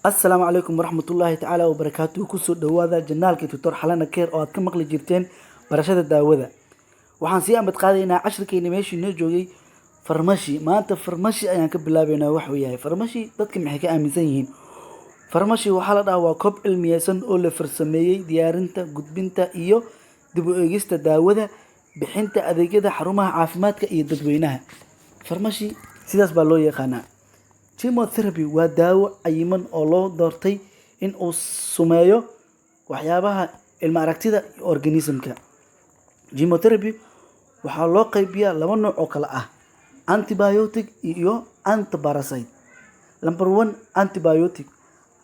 السلام عليكم ورحمة الله تعالى وبركاته كسو دوادا جنالك توتور حلنا كير oo aad ka maqli jirteen barashada daawada waxaan si aan badqaadaynaa casharkeena meeshii noo joogay farmashi maanta farmashi ayaan ka bilaabaynaa wax uu yahay farmashi dadka maxay ka aaminsan yihiin farmashi waxa la dhahaa waa koob cilmiyeysan oo la farsameeyay diyaarinta gudbinta iyo dib u eegista daawada bixinta adeegyada xarumaha caafimaadka iyo dadweynaha farmashi sidaas baa loo yaqaanaa chemotherapy waa daawo cayiman oo loo doortay in uu sumeeyo waxyaabaha ilma aragtida organismka chemotherapy waxaa loo qaybiyaa laba nooc oo kala ah antibiotic iyo antiparasite number 1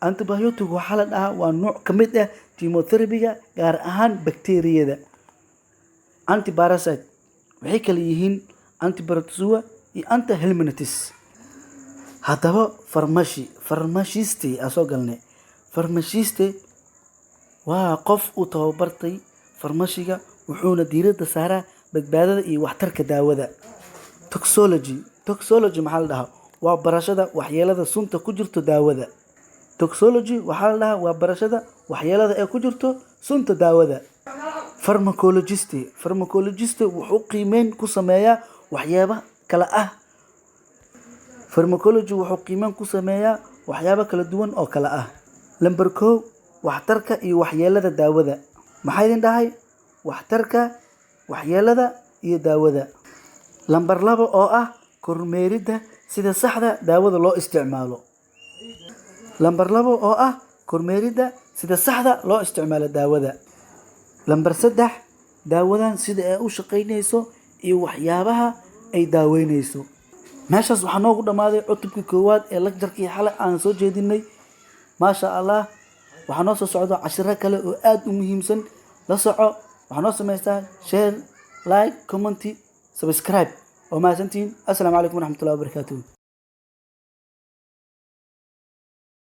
antibiotic waxaa la dhahaa waa nooc ka mid ah chemotherapy-ga gaar ahaan bakteeriyada antiparasite waxay kala yihiin antiprotozoa iyo antihelminthes haddaba farmashiste asoo galnay farmashiste waa qof u tababartay farmashiga wuxuuna diiradda saaraa badbaadada iyo waxtarka daawada toxology maxaa la dhahaa waa barashada waxyeelada sunta ku jirto daawada toxology waxaa la dhahaa waa barashada waxyeelada ee ku jirto sunta daawada pharmacologist wuxuu qiimeyn ku sameeyaa waxyaaba kala ah pharmacology wuxuu qiimeyn ku sameeyaa waxyaabo kala duwan oo kala ah number 1 waxtarka iyo waxyeelada daawada maxay idin dhahay waxtarka waxyeelada iyo daawada number 2 oo ah kormeeridda sida saxda daawada loo isticmaalo number 2 oo ah kormeeridda sida saxda loo isticmaalo daawada number 3 daawadan sida ay u shaqeynayso iyo waxyaabaha ay daaweynayso meeshaas waxaa noogu dhamaaday cutubkii koowaad ee lecture-kii xalay aan soo jeedinay maasha allah waxaa noo soo socdo cashiro kale oo aad u muhiimsan la soco waxaa noo samaystaa share like comment subscribe oo mahadsantihiin assalaamu calaykum waraxmatullahi wabarakaatuh